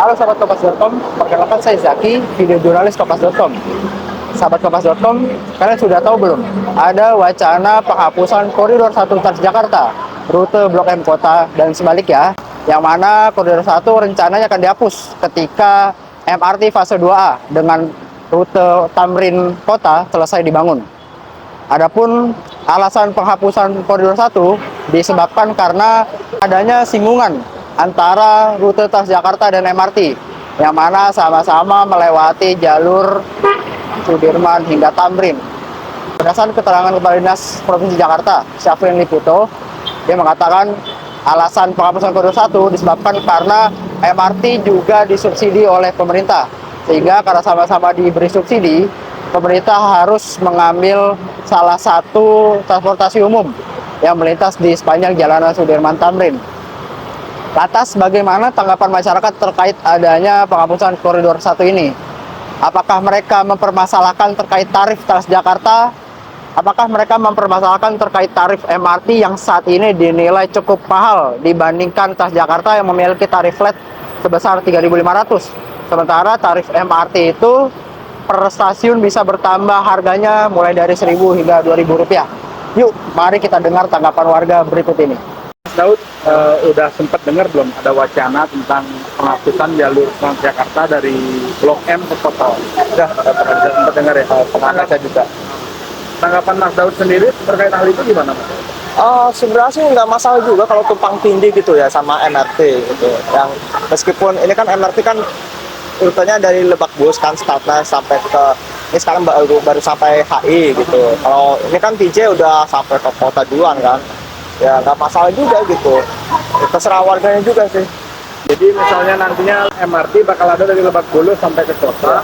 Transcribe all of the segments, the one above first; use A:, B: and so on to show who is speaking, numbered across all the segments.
A: Halo sahabat Kompas.com, perkenalkan saya Zaki, video jurnalis Kompas.com. Sahabat Kompas.com, kalian sudah tahu belum? Ada wacana penghapusan koridor 1 Transjakarta, rute Blok M Kota dan sebaliknya, yang mana koridor 1 rencananya akan dihapus ketika MRT fase 2A dengan rute Tamrin Kota selesai dibangun. Adapun alasan penghapusan koridor 1 disebabkan karena adanya singgungan antara rute Transjakarta dan MRT, yang mana sama-sama melewati jalur Sudirman hingga Tamrin. Berdasarkan keterangan Kepala Dinas Provinsi Jakarta, Syafrin Liputo, dia mengatakan alasan penghapusan koridor 1 disebabkan karena MRT juga disubsidi oleh pemerintah, sehingga karena sama-sama diberi subsidi, pemerintah harus mengambil salah satu transportasi umum yang melintas di sepanjang jalanan Sudirman Tamrin. Lantas bagaimana tanggapan masyarakat terkait adanya penghapusan koridor 1 ini? Apakah mereka mempermasalahkan terkait tarif Transjakarta? Apakah mereka mempermasalahkan terkait tarif MRT yang saat ini dinilai cukup mahal dibandingkan Transjakarta yang memiliki tarif flat sebesar 3.500? Sementara tarif MRT itu per stasiun bisa bertambah harganya mulai dari 1.000 hingga 2.000 rupiah. Yuk, mari kita dengar tanggapan warga berikut ini.
B: Daud, udah sempat dengar belum ada wacana tentang penghapusan jalur Transjakarta dari Blok M ke Kota? Udah sempat dengar ya? Pernah saya juga. Tanggapan Mas Daud sendiri terkait hal itu gimana, Mas?
C: Sebenarnya sih nggak masalah juga kalau tumpang tindih gitu ya sama MRT gitu. Yang meskipun ini kan MRT kan rutenya dari Lebak Bulus kan startnya sampai ke ini sekarang baru sampai HI gitu. Kalau ini kan TJ udah sampai ke kota duluan kan. Ya nggak masalah juga gitu. Terserah warganya juga sih.
B: Jadi misalnya nantinya MRT bakal ada dari Lebak Bulus sampai ke kota,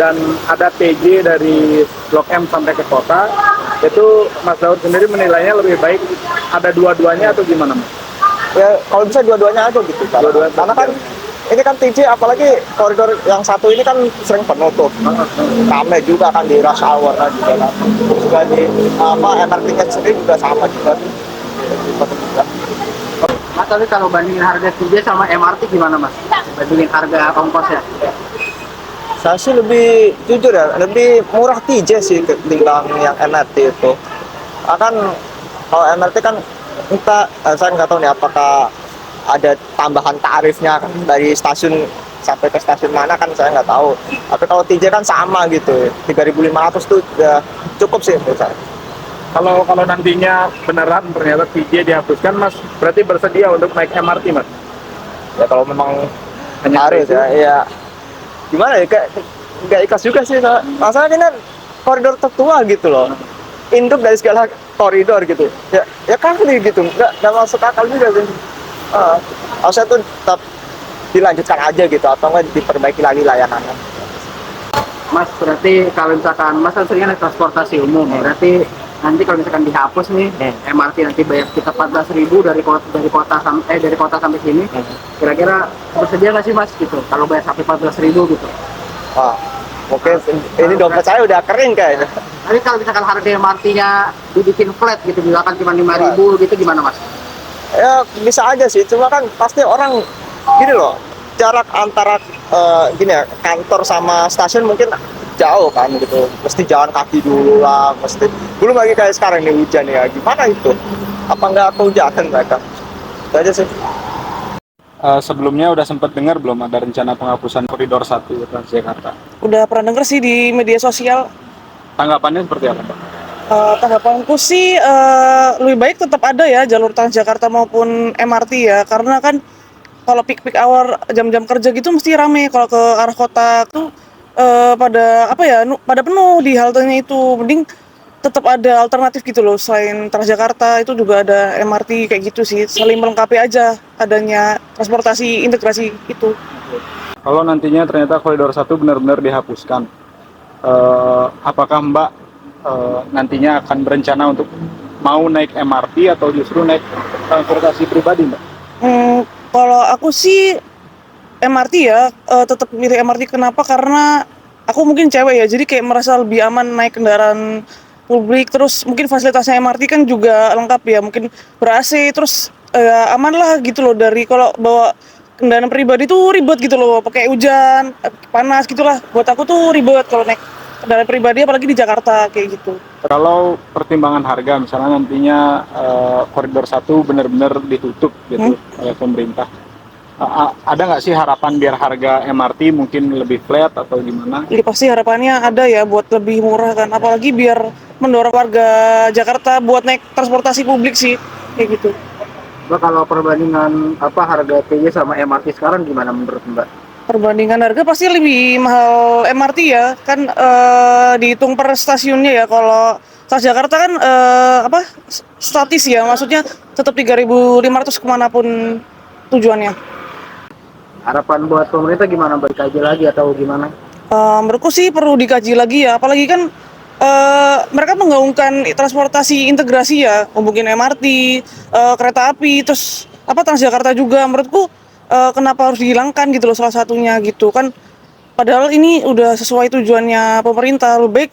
B: dan ada TJ dari Blok M sampai ke kota, itu Mas Daud sendiri menilainya lebih baik ada dua-duanya atau gimana, Mas?
C: Ya kalau bisa dua-duanya aja gitu kan.
B: Dua-duanya.
C: Karena kan ini kan TJ apalagi koridor yang satu ini kan sering penuh tuh. Rame juga kan di rush hour kan juga kan. Terus juga di MRT-nya sendiri juga sama juga.
A: Mas, tapi kalau bandingin harga TJ sama MRT gimana, Mas? Bandingin harga ongkosnya?
C: Saya sih lebih jujur ya, lebih murah TJ sih ketimbang yang MRT itu. Akan kalau MRT kan entah saya nggak tahu nih apakah ada tambahan tarifnya dari stasiun sampai ke stasiun mana kan saya nggak tahu. Tapi kalau TJ kan sama gitu, 3.500 tuh udah cukup sih menurut saya.
B: Kalau nantinya beneran ternyata TJ dihapuskan, Mas berarti bersedia untuk naik MRT, Mas?
C: Ya kalau memang
B: Hanya
C: harus
B: itu?
C: ya gimana ya, kayak nggak ikhlas juga sih. Masalahnya ini kan koridor tertua gitu loh, induk dari segala koridor gitu ya kali gitu, nggak masuk akal juga sih. Harusnya tuh tetap dilanjutkan aja gitu atau nggak diperbaiki lagi layanannya.
A: Mas, berarti kalau misalkan Mas kan sering naik transportasi umum, berarti nanti kalau misalkan dihapus nih MRT nanti bayar kita 14.000 dari kota sampai sini, kira-kira bersedia nggak sih Mas gitu kalau bayar sampai 14.000 gitu?
C: Mungkin ini dompet saya udah kering kayaknya.
A: Tapi kalau misalkan harga MRT-nya dibikin flat gitu, misalkan cuma 5.000 gitu, gimana Mas?
C: Ya bisa aja sih, cuma kan pasti orang gini loh, jarak antara gini ya, kantor sama stasiun mungkin jauh kan gitu, mesti jalan kaki dulu lah, mesti belum lagi kayak sekarang nih hujan ya, gimana itu, apa nggak kehujanan mereka, itu aja sih.
B: Sebelumnya udah sempat dengar belum ada rencana penghapusan koridor 1 Transjakarta?
D: Udah pernah denger sih di media sosial.
B: Tanggapannya seperti apa, Pak?
D: Tanggapanku sih lebih baik tetap ada ya jalur Transjakarta maupun MRT ya, karena kan kalau peak hour jam-jam kerja gitu mesti rame. Kalau ke arah kota tuh pada apa ya, pada penuh di haltenya itu. Mending tetap ada alternatif gitu loh, selain Transjakarta itu juga ada MRT kayak gitu sih, saling melengkapi aja adanya transportasi integrasi itu.
B: Kalau nantinya ternyata koridor 1 benar-benar dihapuskan, apakah Mbak nantinya akan berencana untuk mau naik MRT atau justru naik transportasi pribadi, Mbak?
D: Kalau aku sih MRT ya, tetap milih MRT. Kenapa? Karena aku mungkin cewek ya, jadi kayak merasa lebih aman naik kendaraan publik. Terus mungkin fasilitasnya MRT kan juga lengkap ya, mungkin ber AC, terus aman lah gitu loh dari kalau bawa kendaraan pribadi tuh ribet gitu loh, pakai hujan, panas gitulah. Buat aku tuh ribet kalau naik kendaraan pribadi apalagi di Jakarta kayak gitu.
B: Kalau pertimbangan harga, misalnya nantinya koridor 1 benar-benar ditutup gitu oleh pemerintah, ada nggak sih harapan biar harga MRT mungkin lebih flat atau gimana?
D: Jadi pasti harapannya ada ya buat lebih murah kan, apalagi biar mendorong warga Jakarta buat naik transportasi publik sih, kayak gitu.
A: Mbak, kalau perbandingan harga TJ sama MRT sekarang gimana menurut Mbak?
D: Perbandingan harga pasti lebih mahal MRT ya, kan dihitung per stasiunnya ya. Kalau Transjakarta kan statis ya, maksudnya tetap 3.500 kemanapun tujuannya.
A: Harapan buat pemerintah gimana, Mbak? Dikaji lagi atau gimana?
D: Menurutku sih perlu dikaji lagi ya, apalagi kan mereka menggaungkan transportasi integrasi ya, mungkin MRT, kereta api, terus Transjakarta juga. Menurutku kenapa harus dihilangkan gitu loh salah satunya gitu kan, padahal ini udah sesuai tujuannya pemerintah. Lebih baik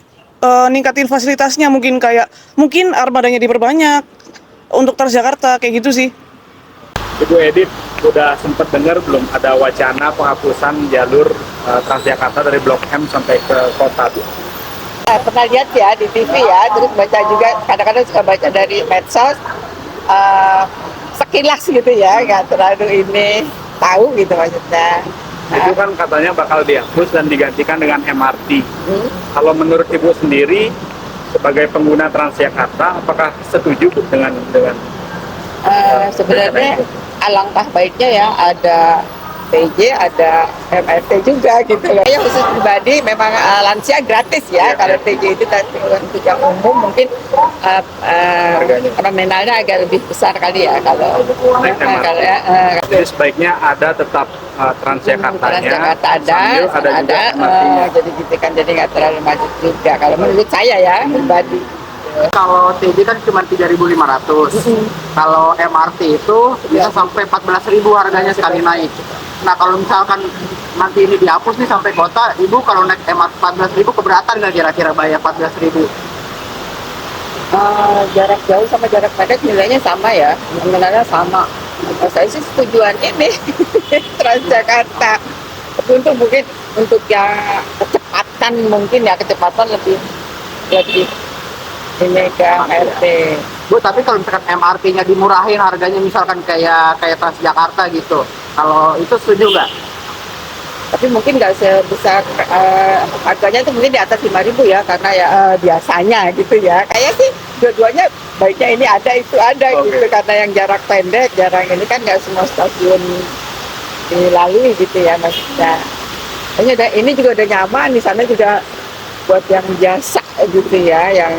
D: ningkatin fasilitasnya, mungkin armadanya diperbanyak untuk Transjakarta kayak gitu sih.
B: Ibu Edith, udah sempat dengar belum ada wacana penghapusan jalur Transjakarta dari Blok M sampai ke kota tuh?
E: Pernah lihat ya di TV ya, terus baca juga, kadang-kadang suka baca dari medsos, sekilas gitu ya, nggak terlalu ini tahu gitu maksudnya.
B: Itu kan katanya bakal dihapus dan digantikan dengan MRT. Kalau menurut Ibu sendiri sebagai pengguna Transjakarta, apakah setuju dengan
E: Sebenarnya alangkah baiknya ya ada TJ, ada MRT juga gitu loh. Yang khusus pribadi memang lansia gratis ya. Kalau TJ itu untuk yang umum mungkin nominalnya agak lebih besar kali ya kalau
B: jadi sebaiknya ada tetap Transjakartanya,
E: Transjakarta ada
B: juga MRT-nya.
E: jadi gitu kan, jadi nggak terlalu macet juga kalau menurut saya ya pribadi.
A: Kalau TJ kan cuma 3.500. Kalau MRT itu bisa sampai 14.000 harganya sekali naik. Nah, kalau misalkan nanti ini dihapus nih sampai kota, Ibu kalau naik MRT 14.000 keberatan nggak kira-kira bayar 14.000?
E: Jarak jauh sama jarak pendek nilainya sama ya, nominalnya sama. Saya sih setujuan ini Transjakarta. Untuk mungkin untuk yang kecepatan lebih ini ke MRT.
A: Bu, tapi kalau misalkan MRT-nya dimurahin harganya misalkan kayak Transjakarta gitu, kalau itu setuju nggak?
E: Tapi mungkin nggak sebesar harganya itu mungkin di atas 5.000 ya, karena ya biasanya gitu ya. Kayak sih dua-duanya baiknya ini ada itu ada gitu, karena yang jarak pendek, jarang ini kan nggak semua stasiun dilalui gitu ya maksudnya. Ini juga udah nyaman, di sana juga buat yang biasa gitu ya, yang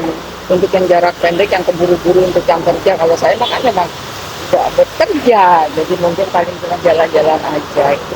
E: untuk yang jarak pendek, yang keburu-buru untuk yang kerja. Kalau saya makanya memang tidak bekerja, jadi mungkin paling cuma jalan-jalan aja gitu.